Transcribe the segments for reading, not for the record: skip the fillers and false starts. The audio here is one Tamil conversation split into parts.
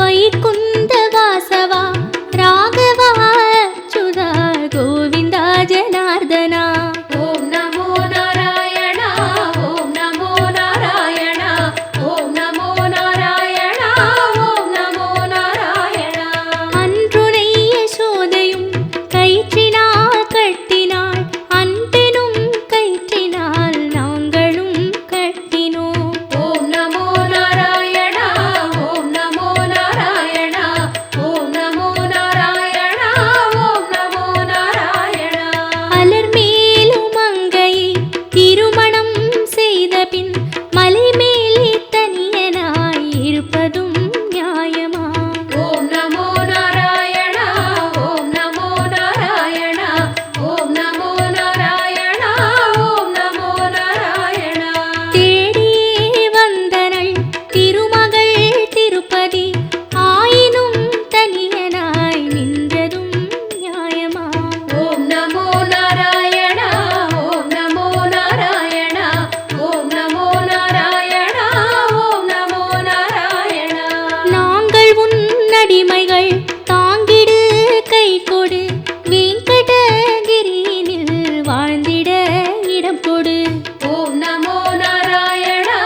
வைகுந்த வாசவா ராகவா அச்சுதா கோவிந்தா ஜனார்தனா. ஓம் நமோ நாராயணா ஓம் நமோ நாராயணா ஓம் நமோ நாராயணா ஓம் நமோ நாராயணா. அன்றுனை யசோதையும் கயிற்றினால் கட்டினாள், அன்பெனும் கயிற்றினால் நாங்களும் கட்டினோம். ஓம் நமோ நாராயணா ஓம் நமோ நாராயணா ஓம் நமோ நாராயணா ஓம் நமோ நாராயணா. அலர்மேலும் மங்கையை திருமணம் செய்த பின் மலை மேலே தனியனாய் இருப்பதும் நியாயமா? ஓம் நமோ நாராயணா ஓம் நமோ நாராயணா ஓம் நமோ நாராயணா ஓம் நமோ நாராயணா. தேடியே வந்தனள் திருமகள் திருப்பதி, ஆயினும் தனியனாய் நின்றதும் நியாயமா? ஓம் நமோ நாராயணா ஓம் நமோ நாராயணா ஓம் நமோ நாராயணா ஓம் நமோ நாராயணா. நாங்கள் உன் அடிமைகள், தாங்கிடு கை கொடு, வெங்கடகிரியினில் வாழ்ந்திட இடம் கொடு. ஓம் நமோ நாராயணா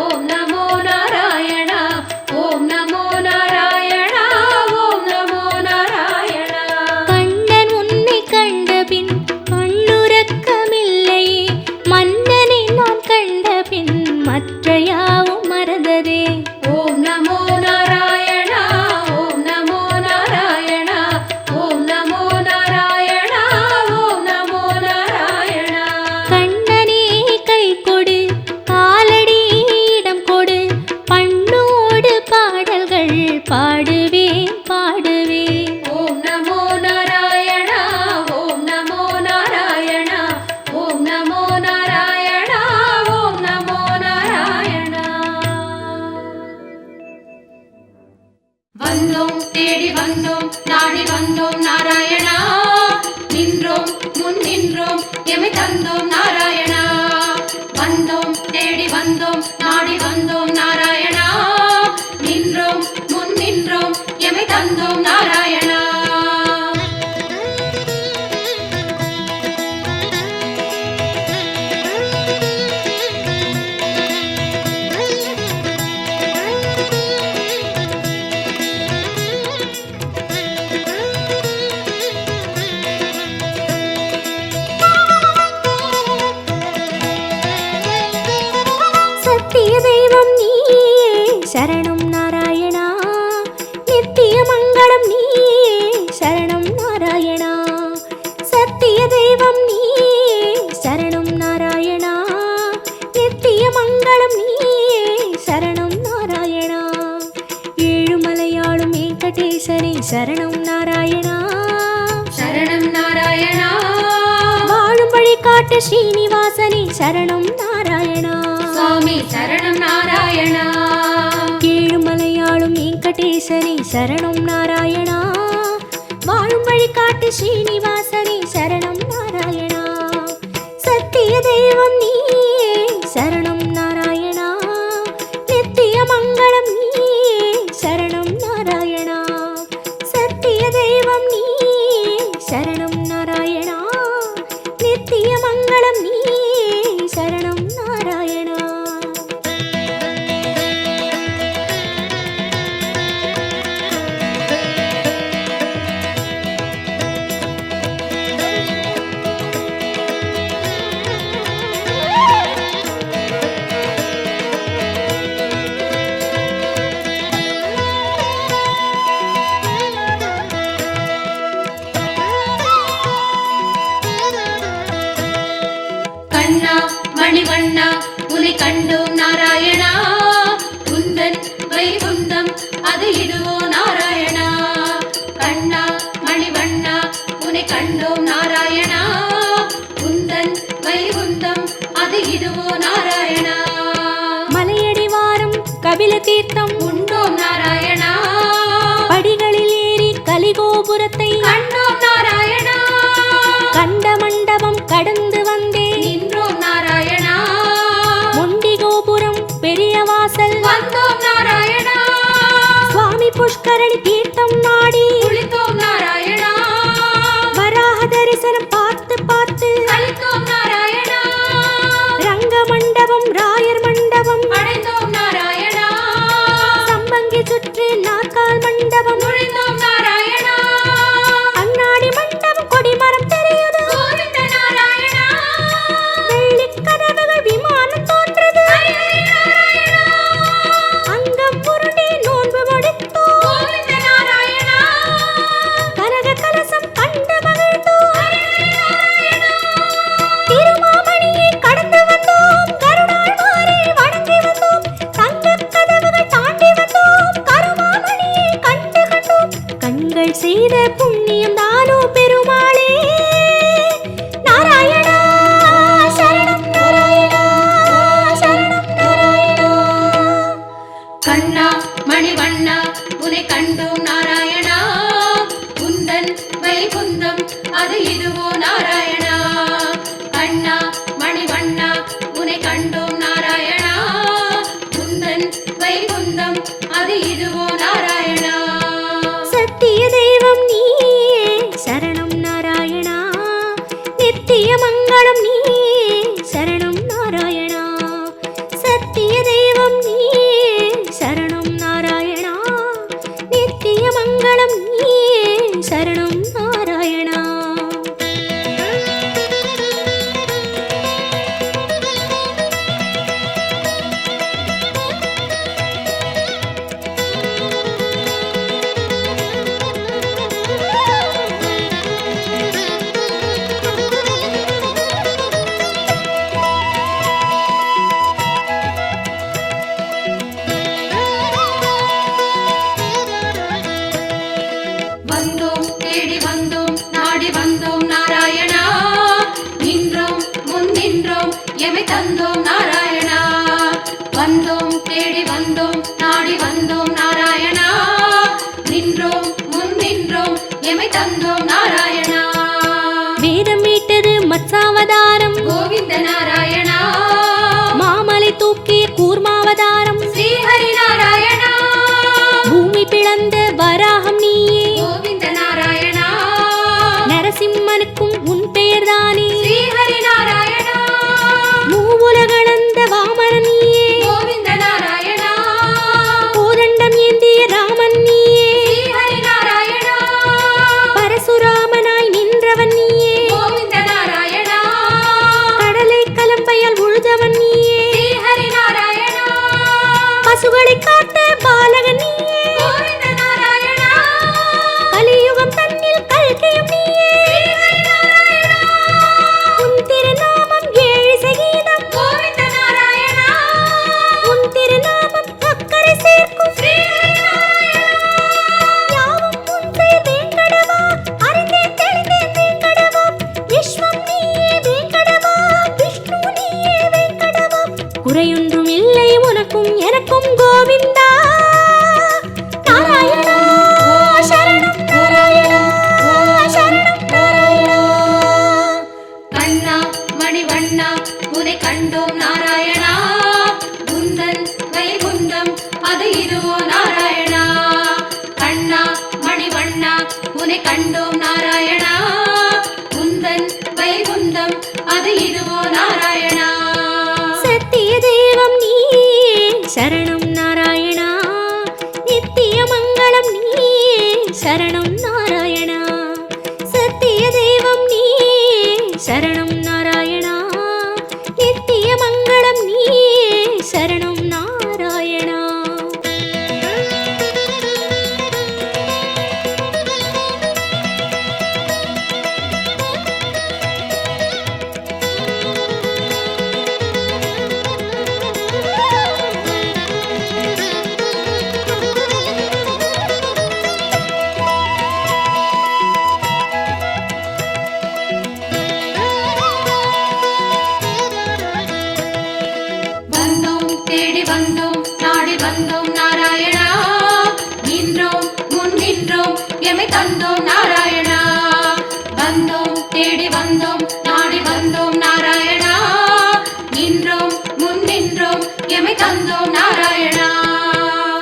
ஓம் நமோ நாராயணா ஓம் நமோ நாராயணா ஓம் நமோ நாராயணா. கண்ணன் உன்னை கண்டபின் கண்ணுறக்கமில்லையே, மன்னனை நான் கண்டபின் மற்ற யாவும் மறந்ததே. ஓம் நமோ நாராயணா ஓம் நமோ நாராயணா ஓம் நமோ நாராயணா ஓம் நமோ நாராயணா. கண்ணனே கை கொடு, காலடி இடம் கொடு, பண்ணோடு பாடல்கள் பாடுவேன் பாடுவேன். ஓம் நமோ நாராயணா ஓம் நமோ நாராயணா ஓம் நமோ நாராயணா ஓம் நமோ நாராயணா. வந்தோம் தேடி வந்தோம் நாடி வந்தோம் நாராயணா, நின்றோம் முன் நின்றோம் எமை தந்தோம் நாராயணா. வந்தோம் தேடி வந்தோம் நாடி வந்தோம் நாராயணா, நின்றோம் முன் நின்றோம் எமை தந்தோம் நாராயணா. சத்திய தெய்வம் நீயே சரணம் நாராயணா, நித்திய மங்களம் நீயே சரணம் நாராயணா. சத்திய தெய்வம் நீயே சரணம் நாராயணா, நித்திய மங்களம் நீயே சரணம் நாராயணா. ஏழுமலையாளும் வெங்கடேசனே சரணம் நாராயணா, சரணம் நாராயணா. வாழும் வழி காட்டு ஸ்ரீனிவாசனே சரணம் நாராயணா. சுவாமி சரணம் நாராயணா. ஏழுமலையாளும் வெங்கடேசனே சரணம் நாராயணா, வாழும் வழி காட்டு ஸ்ரீனிவாசனே சரணம் நாராயணா. சத்திய தெய்வம் நீயே சரணம் நாராயணா, நித்திய மங்களம் நீயே சரணம் நாராயணா. சத்திய தெய்வம் நீயே சரணம் நாராயணா, நித்திய மங்களம் நீயே சரணம் நாராயணா. கண்ணா மணிவண்ணா உனை கண்டோம் நாராயணா, குந்தன் வைகுந்தம் அது இதுவோ நாராயணா. கண்ணா மணிவண்ணா உனை கண்டோம் நாராயணா, குந்தன் வைகுந்தம் அது இதுவோ நாராயணா. மலையடி வாரம் கபில தீர்த்தம் உண்டோம் நாராயணா, படிகளில் ஏறி கலிகோபுரத்தை கண்டோம் நாராயணா. கண்ட மண்டபம் கடந்து வந்தேன், நின்றோம் நாராயணா. முண்டி கோபுரம் பெரிய வாசல் வந்தோம் நாராயணா. சுவாமி புஷ்கர புஷ்கரணி தீர்த்தம் நாடி குளித்தோம் நாராயணா வராக தரிசனம் பார்த்து பார்த்து கலித்தோம் நாராயணா ரங்க மண்டபம் ராயர் மண்டபம் அடைந்தோம் நாராயணா சம்பங்கி சுற்றி நாற்கால் மண்டபம் நுழைந்தோம் நாராயணா அண்ணாடி மண்டபம் கொடிமரம் தெரியுது கோவிந்த நாராயணா வெள்ளிக் கதவுகள் விமானம் தோன்றது அங்கம் புரண்டி நோன்பு முடித்தோம் கோவிந்த நாராயணா கனக கலசம் கண்டு மகிழ்ந்தோம் திருமாமணியை கடந்து வந்தோம் கருடாழ்வாரை வணங்கி வந்தோம் தங்கக் கதவுகள் தாண்டி வந்தோம் கருமாமணியை கண்டு கண்டோம் கண்கள் செய்த புண்ணியம் தானோ பெருமாளே நாராயணா சரணம் நாராயணா சரணம் நாராயணா கண்ணா மணிவண்ணா உனை கண்டோம் நாராயணா குந்தன் வைகுந்தம் அது இதுவோ நாராயணா கண்ணா மணிவண்ணா உனை கண்டோம் நாராயணா குந்தன் வைகுந்தம் அது இதுவோ நாராயணா சத்திய தெய்வம் நீயே சரணம் நாராயணா நித்திய மங்களம் நீயே சரணம் நாராயணா சத்திய தெய்வம் நீயே சரணம் நாராயணா நித்திய மங்களம் நீயே சரணம் நாராயணா வந்தோம் தேடி வந்தோம் நாடி வந்தோம் நாராயணா நின்றோம் முன் நின்றோம் எமை தந்தோம் நாராயணா வந்தோம் தேடி வந்தோம் நாடி வந்தோம் நாராயணா நின்றோம் முன் நின்றோம் எமை தந்தோம் நாராயணா வேதம் மீட்டது மத்சாவதாரம் கோவிந்த நாராயணா மாமலை தூக்கிய கூர்மாவதாரம் ஸ்ரீஹரி நாராயணா பூமி பிளந்த வராகம் நீயே கோவிந்த நாராயணா நரசிம்மனுக்கும் உன் பெயர்தானே ஸ்ரீஹரி நாராயணா மூவுலகளந்த வாமரன் நீயே கோவிந்த நாராயணா கோதண்டம் ஏந்திய ராமன் நீயே ஸ்ரீஹரி நாராயணா பரசுராமனாய் நின்றவன் நீயே கோவிந்த நாராயணா கடலை கலம்பையால் உழுதவன் நீயே ஸ்ரீஹரி நாராயணா பசுகளை காத்த பாலகன் நீயே கோவிந்த நாராயணா கலியுகம் தன்னில் கல்கியும் நீயே உன் திருநாமம் ஏழு சகீதம் கோவிந்த நாராயணா உன் திருநாமம் அக்கறை சேர்க்கும் ஸ்ரீஹரி நாராயணா யாவும் உன் பெயர் வேங்கடவா அறிந்தேன் தெளிந்தேன் வேங்கடவா விஸ்வம் நீயே வேங்கடவா விஷ்ணு நீயே வேங்கடவா குறையொன்றும் இல்லை உனக்கும் எனக்கும் கோவிந்தா நாராயணா சரணம் நாராயணா சரணம் நாராயணா கண்ணா மணிவண்ணா உனை கண்டோம் நாராயணா குந்தன் வைகுந்தம் அது இதுவோ நாராயணா கண்ணா மணிவண்ணா உனை கண்டோம் நாராயணா குந்தன் வைகுந்தம் அது இதுவோ நாராயணா சத்திய தெய்வம் நீயே சரணம் நாராயணா நித்திய மங்களம் நீயே சரணம் நாராயணா சத்திய தெய்வம் நீயே சரணம் நாராயணா நித்திய மங்களம் நீயே சரணம் நாராயணா வந்தோம் தேடி வந்தோம் நாடி வந்தோம் நாராயணா நின்றோம் முன் நின்றோம் எமை தந்தோம் நாராயணா வந்தோம் தேடி வந்தோம் நாடி வந்தோம் நாராயணா நின்றோம் முன் நின்றோம் எமை தந்தோம் நாராயணா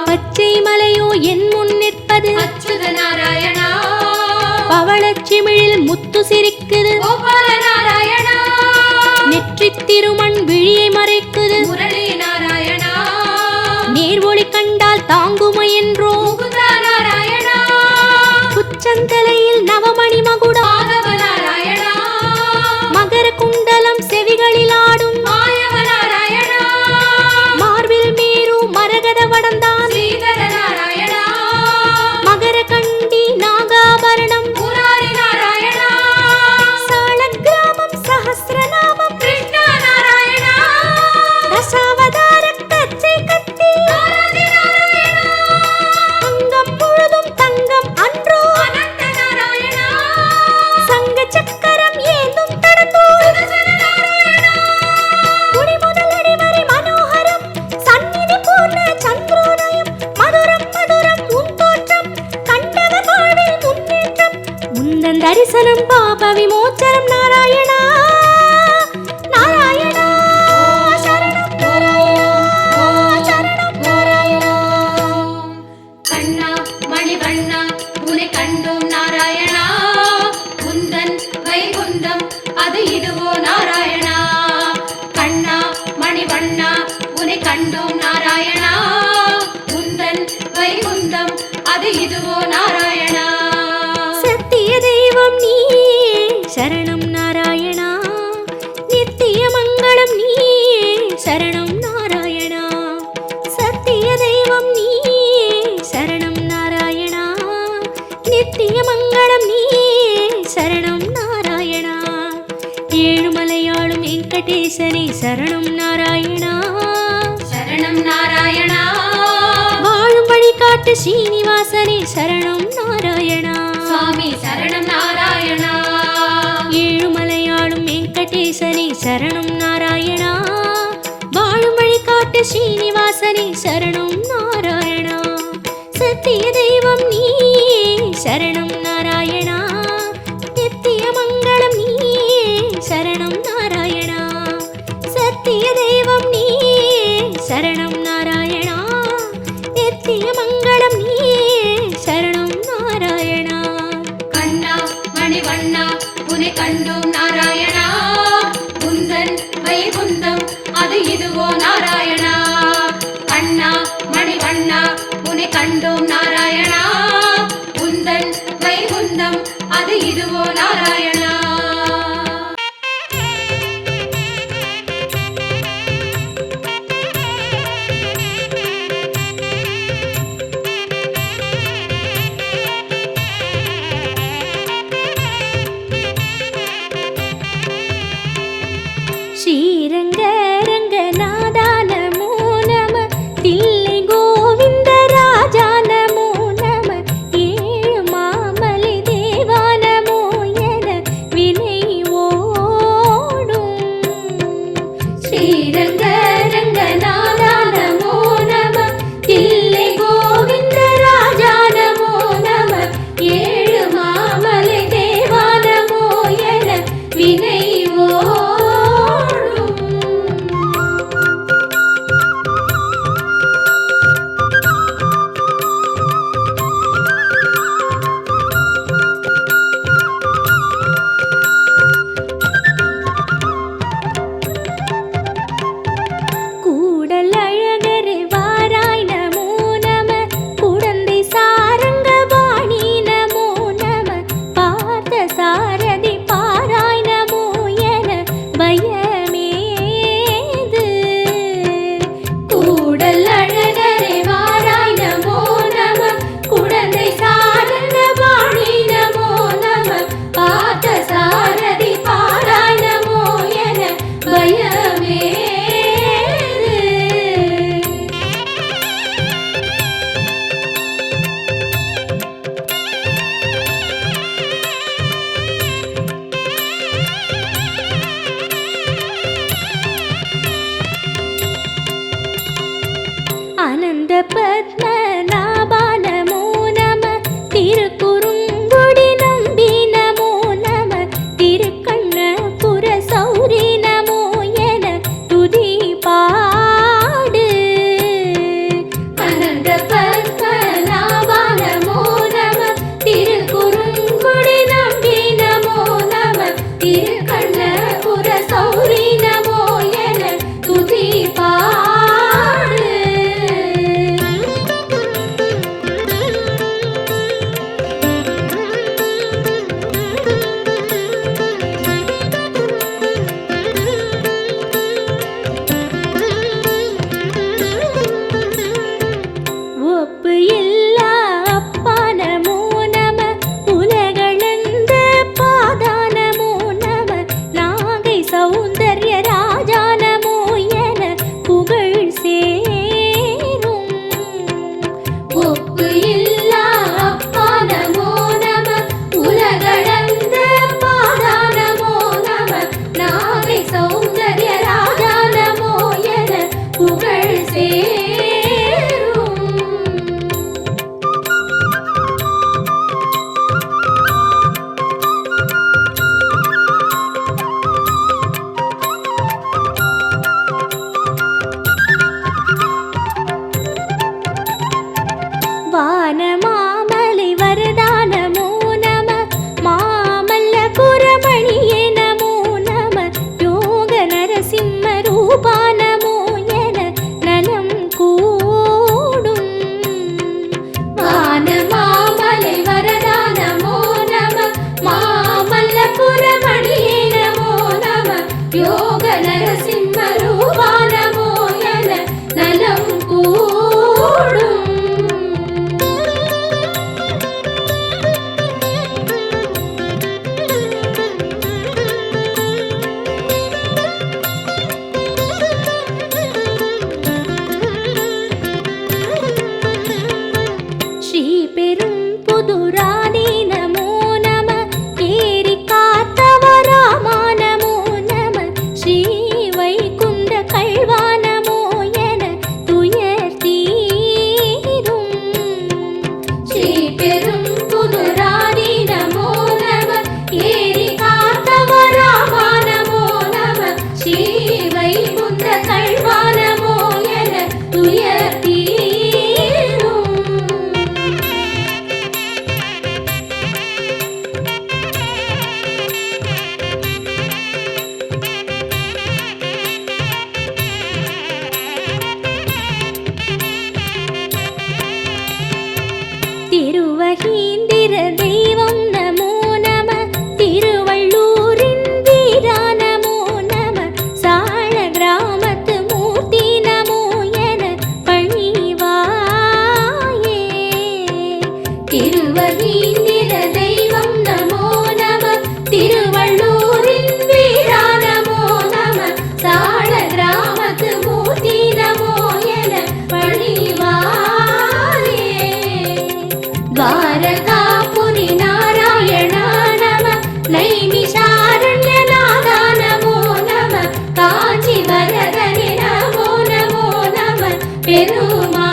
பச்சை மலையோ என் முன் நிற்பது சிரிக்குது, அச்சுத நாராயணா பவளச்சிமிழில் முத்து சிரிக்குது, கோபால நாராயணா நெற்றித் திருமண் விழியை மறைக்குது, முரளி நாராயணா நேர்வொளி கண்டால் தாங்குமை என்றோ, முகுந்தா நாராயணா உச்சந்தலையில் நவமணி மகுடம், மாதவ நாராயணா மகர குண்டலம் செவிகளில் ஆடும், மாயவ நாராயணா மார்பில் மீறு மரகத வடந்தான், ஸ்ரீதர நாராயணா மகர கண்டி நாகாபரணம், முராரி நாராயணா சாளக்கிராமம் சஹஸ்ரநாமம், கிருஷ்ணா நாராயணா தசாவதார கச்சை கட்டி, ஆதி நாராயணா அங்கம் முழுதும் தங்கம் அன்றோ, அனந்த நாராயணா சங்க சக்கரம் ஏந்தும் தடந்தோ, சுதர்சன நாராயணா குடி முதல் அடிவரை மனோகரம், சந்நிதி பூர்ண சந்திரோதயம், மதுரம் மதுரம் உன் தோற்றம், கண்டவர் வாழ்வில் முன்னேற்றம், முந்தன் தரிசனம் பாப விமோச்சனம் நாராயணா நாராயணா சரணம் சரணம் நாராயணா. கண்ணா மணிவண்ணா உன்னை கண்டோம் நாராயணா குந்தன் வைகுந்தம் அது இதுவோ நாராயணா கண்ணா மணிவண்ணா உன்னை கண்டோம் நாராயணா குந்தன் வைகுந்தம் அது இதுவோ நாராயணா சத்திய தெய்வம் நீ சரணம் நாராயணா, நித்திய மங்களம் நீ சரணம் நாராயணா, சத்திய தெய்வம் நீ சரணம் நாராயணா, நித்திய மங்களம் நீ சரணம் நாராயணா, ஏழுமலையாளும் வெங்கடேசனே சரணம் நாராயணா, சரணம் நாராயணா வாழும் வழிகாட்டு ஸ்ரீனிவாசனே சரணம் நாராயணா, சுவாமி சரணம் நாராயணா ஏழுமலையாளும் வெங்கடேசனே சரணம் நாராயணா, வாழும் வழிகாட்டு ஸ்ரீனிவாசனே சரணம் நாராயணா, சத்திய தெய்வம் நீ சரணம் நாராயணா, நித்திய மங்களம் நீ சரணம் நாராயணா, சத்திய தெய்வம் நீ சரணம் நாராயணா, நித்திய மங்களம் நீ சரணம் நாராயணா. கண்ணா மணிவண்ணா உன்னை கண்டோம் நாராயணா குந்தன் வைகுந்தம் அது இதுவோ நாராயணா கண்ணா மணிவண்ணா உன்னை கண்டோம் நாராயணா குந்தன் வைகுந்தம் திருமகீந்திர தெய்வம் நமோ நம திருவள்ளூரின் வீரா நமோ நம சாழ கிராமத்து மூர்த்தி நமோ என பணிவாயே திருவகீந்திர தெய்வம் நமோ நம திருவள்ளூரின் வீரா நமோ நம சாழ கிராமத்து மூர்த்தி நமோ என பணிவாயே द्वारकापुरी नारायण नम नैमिषारण्यनाथा नमो नम काञ्ची वरदने नमो नमो नम पेरुमाळे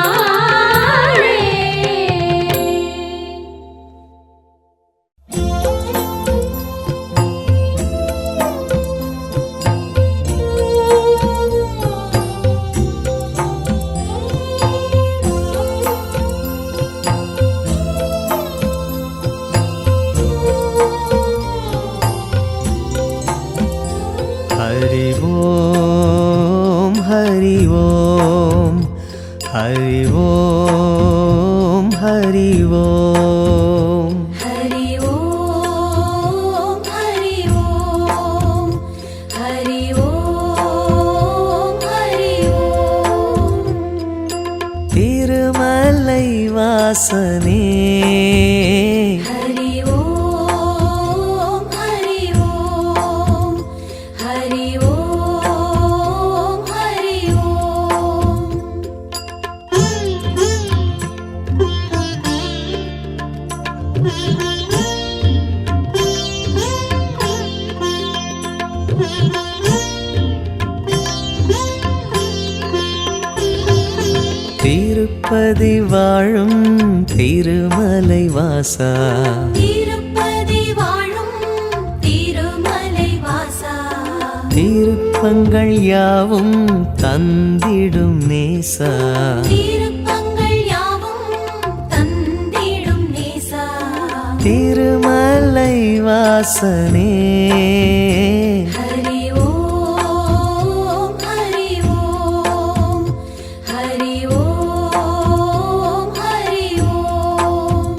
हरि ओम हरि ओम हरि ओम हरि ओम हरि ओम हरि ओम हरि ओम हरि ओम तिरुमलै वासने हरि ओम हरि ओम हरि ओम हरि ओम திருப்பதி வாழும் திருமலை வாசா திருப்பதி வாழும் திருமலை வாசா திருப்பங்கள் யாவும் தந்திடும் நேசா திருப்பங்கள் யாவும் தந்திடும் நேசா திருமலை வாசனே हरि ओम हरि ओम हरि ओम हरि ओम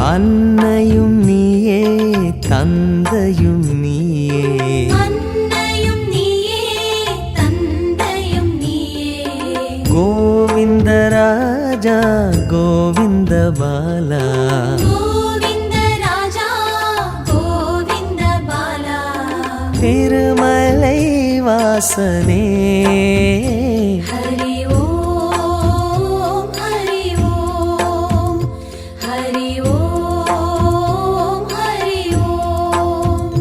அன்னையும் நீயே தந்தையும் நீயே அன்னையும் நீயே தந்தையும் நீயே கோவிந்தராஜா கோவிந்த பாலா கோவிந்த ராஜா கோவிந்த பாலா திருமலை வாசனே हरि ओम हरि ओम हरि ओम हरि ओम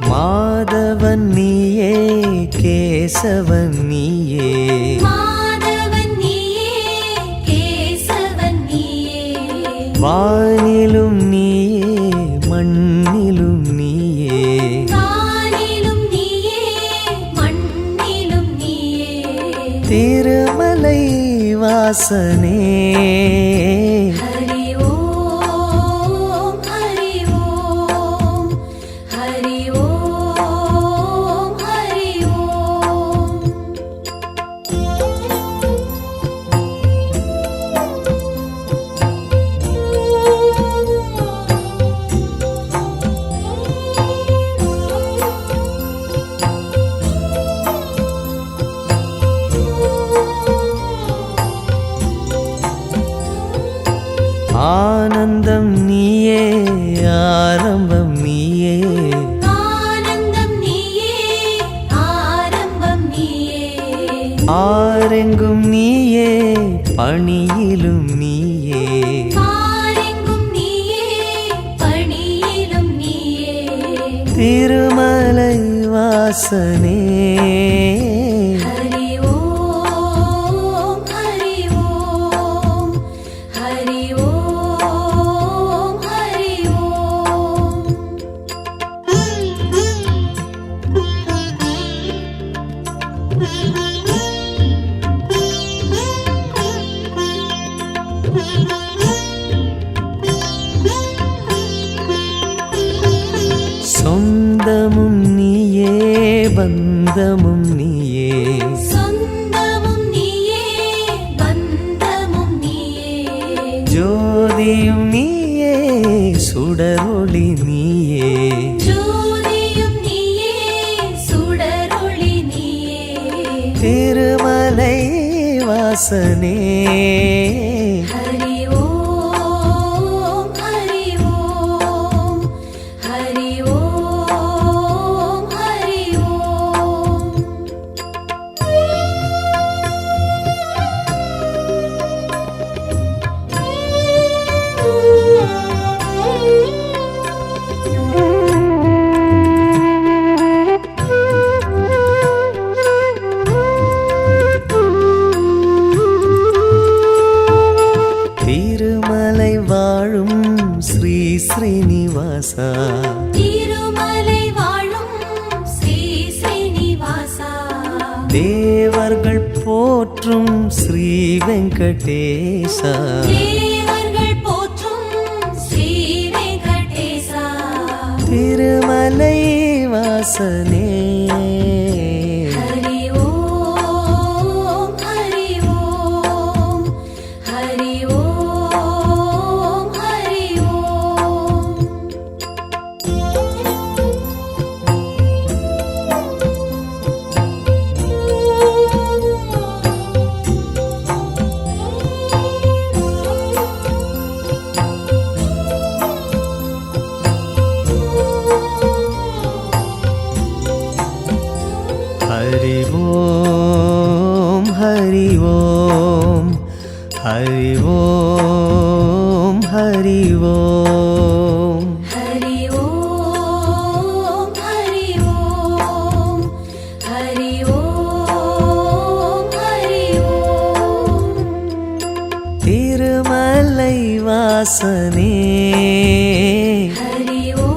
மாதவன் நீயே கேசவன் நீயே மாதவன் நீயே கேசவன் நீயே வானிலும் நீயே மண்ணிலும் நீயே வானிலும் நீயே மண்ணிலும் நீயே திருமலை வாசனே हरि ओम हरि ओम हरि ओम हरि ओम ஆனந்தம் நீயே ஆரம்பம் நீயே ஆனந்தம் நீயே ஆரம்பம் நீயே ஆரெங்கும் நீயே பணியிலும் நீயே பாரெங்கும் நீயே பணியிலும் நீயே திருமலை வாசனே हरि ओम हरि ओम हरि ओम சொந்தமும் நீயே சொந்தமும் நீயே பந்தமும் நீயே ஜோதியும் நீயே சுடரொளி நீயே ஜோதியும் நீயே சுடரொளி நீயே திருமலை வாசனே ஹரி ஓம் ஹரி ஓம் ஹரி ஓம் ஹரி ஓம் திருமலை வாழும் ஸ்ரீ ஸ்ரீனிவாசா திருமலை வாழும் ஸ்ரீ ஸ்ரீனிவாசா தேவர்கள் போற்றும் ஸ்ரீ வெங்கடேசா தேவர்கள் போற்றும் ஸ்ரீ வெங்கடேசா திருமலை வாசனே ஹரி ஓம் ஹரி ஓம் ஹரி ஓம் ஹரி ஓம் ஹரி ஓம் ஹரி ஓம் ஹரி ஓம் ஹரி ஓம் ஹரி ஓம் ஹரி ஓம் ஹரி ஓம் ஹரி ஓம் திருமலை வாசனே ஹரி ஓம்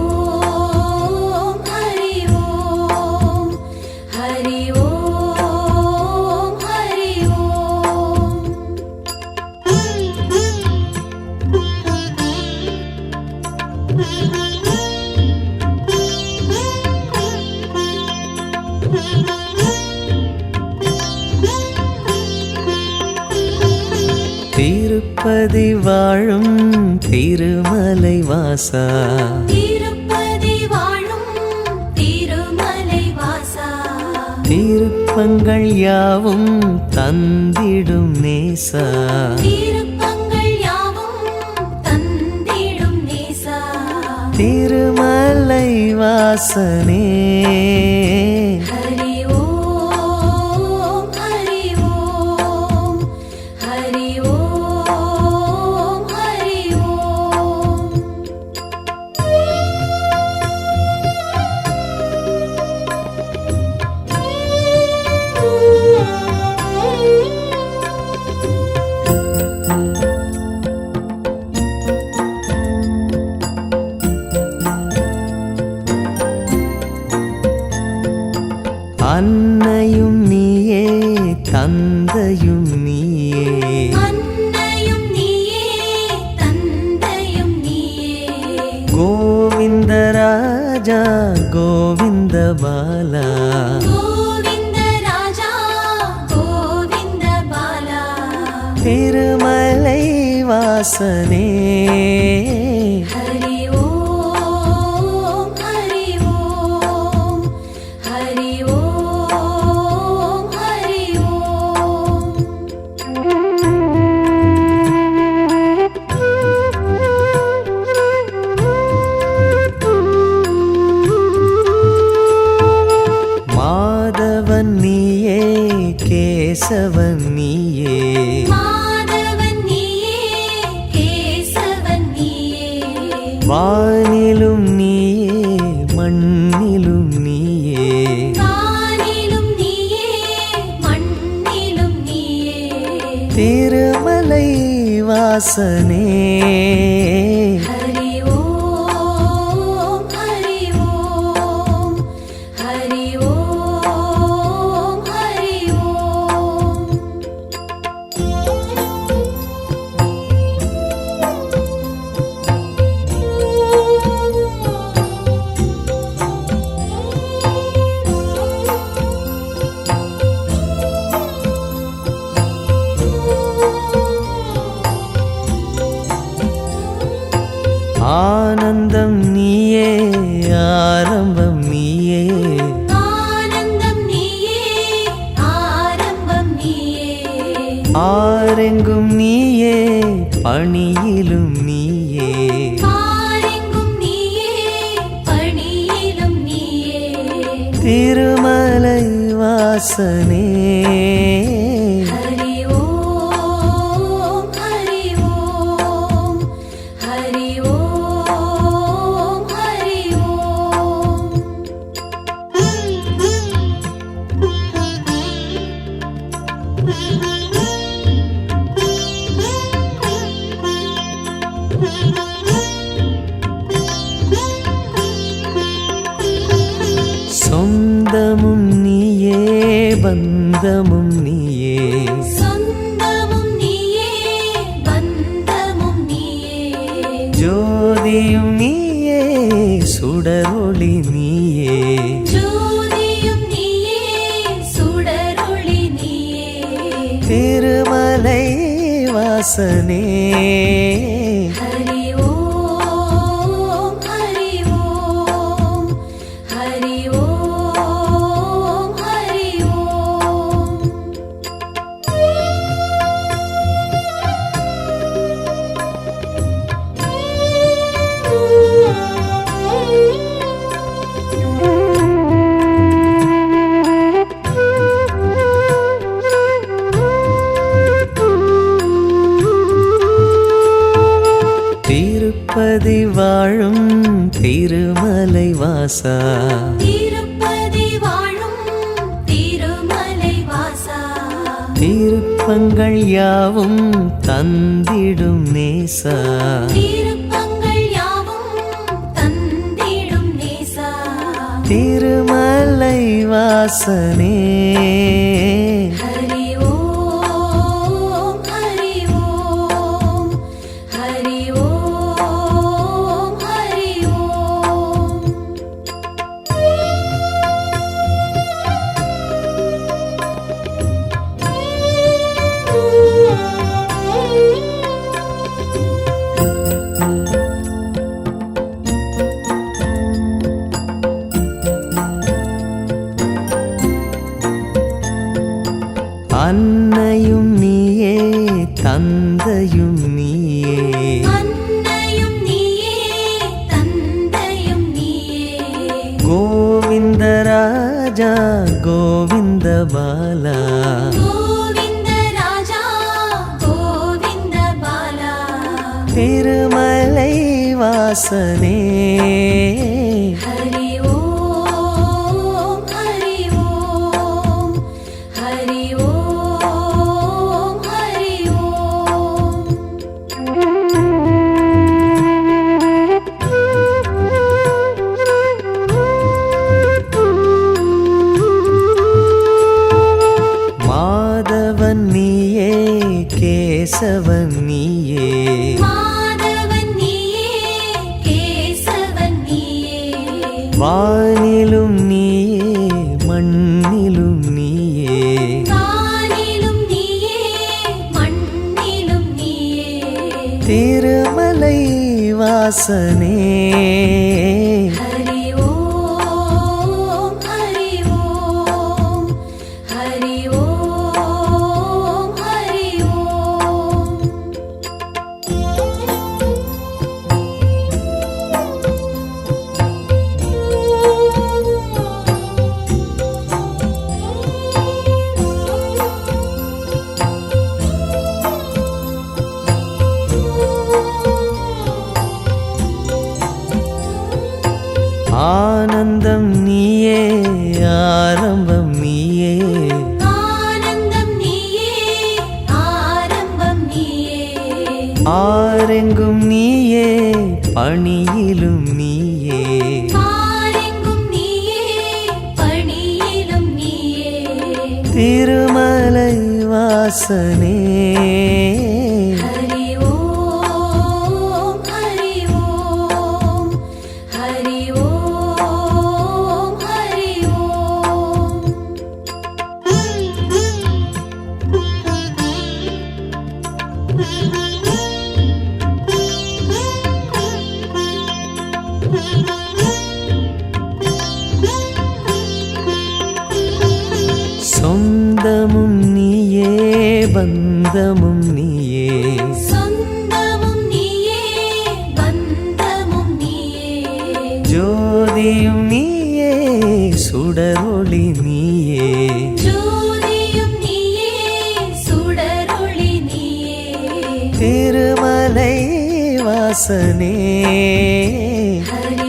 ஹரி ஓம் ஹரி ஓம் ஹரி ஓம் திருப்பதி வாழும் திருமலை வாசா திருப்பதி வாழும் திருமலை வாசா திருப்பங்கள் யாவும் தந்திடும் நேசா திருப்பங்கள் யாவும் தந்திடும் நேசா திருமலை வாசனே ஹரி ஓம் ஹரி ஓம் ஹரி ஓம் ஹரி ஓம் அன்னையும் நீயே தந்தையும் நீயே அன்னையும் நீயே தந்தையும் நீயே கோவிந்த ராஜா கோவிந்த பாலா கோவிந்த ராஜா கோவிந்த பாலா திருமலை வாசனே ஹரி ஓம் ஹரி ஓம் ஹரி ஓம் ஹரி ஓம் மாதவன் நீயே கேசவன் நீயே மாதவன் நீயே கேசவன் நீயே வானிலும் நீயே மண்ணிலும் நீயே வானிலும் நீயே மண்ணிலும் நீயே திருமலை வாசனே ஹரி ஓம் ஹரி ஓம் ஹரி ஓம் ஹரி ஓம் ஆனந்தம் நீயே ஆரம்பம் நீயே ஆனந்தம் நீயே ஆரம்பம் நீயே ஆரெங்கும் நீயே பணியிலும் நீயே ஆரெங்கும் நீயே பணியிலும் நீயே திருமலை வாசனே ஹரி ஓம் ஹரி ஓம் ஹரி ஓம் ஹரி ஓம் சொந்தமும் நீயே பந்தமும் நீயே சொந்தமும் நீயே பந்தமும் நீயே ஜோதியும் நீயே சுடரொளி நீயே ஜோதியும் நீயே சுடரொளி நீயே திருமலை வாசனே ஹரி ஓம் ஹரி ஓம் ஹரி ஓம் ஹரி ஓம் திருப்பதி வாழும் திருமலை வாசா திருப்பதி வாழும் திருமலை வாசா திருப்பங்கள் யாவும் தந்திடும் நேசா திருப்பங்கள் யாவும் தந்திடும் நேசா திருமலை வாசனே ஹரி ஓம் ஹரி ஓம் ஹரி ஓம் ஹரி ஓம் அன்னையும் நீயே தந்தையும் நீயே அன்னையும் நீயே தந்தையும் நீயே கோவிந்த ராஜா கோவிந்த பாலா கோவிந்த ராஜா கோவிந்த பாலா திருமலை வாசனே ஹரி ஓம் ஹரி ஓம் ஹரி ஓம் ஹரி ஓம் மாதவன் நீயே கேசவன் நீயே மாதவன் நீயே கேசவன் நீயே வானிலும் நீயே மண்ணிலும் நீயே வானிலும் நீயே மண்ணிலும் நீயே திருமலை வாசனே ஹரி ஓம் ஹரி ஓம் ஹரி ஓம் ஹரி ஓம் ஆனந்தம் நீயே ஆரம்பம் நீயே ஆனந்தம் நீயே ஆரம்பம் நீயே ஆரெங்கும் நீயே பணியிலும் நீயே ஆரெங்கும் நீயே பணியிலும் நீயே திருமலை வாசனே ஹரி ஓம் ஹரி ஓம் ஹரி ஓம் ஹரி ஓம் சொந்தமும் நீயே பந்தமும் நீயே சொந்தமும் நீயே பந்தமும் நீயே ஜோதியும் நீயே சுடரொளி நீயே ஜோதியும் நீயே சுடரொளி நீயே திருமலை வாசனே ஹரி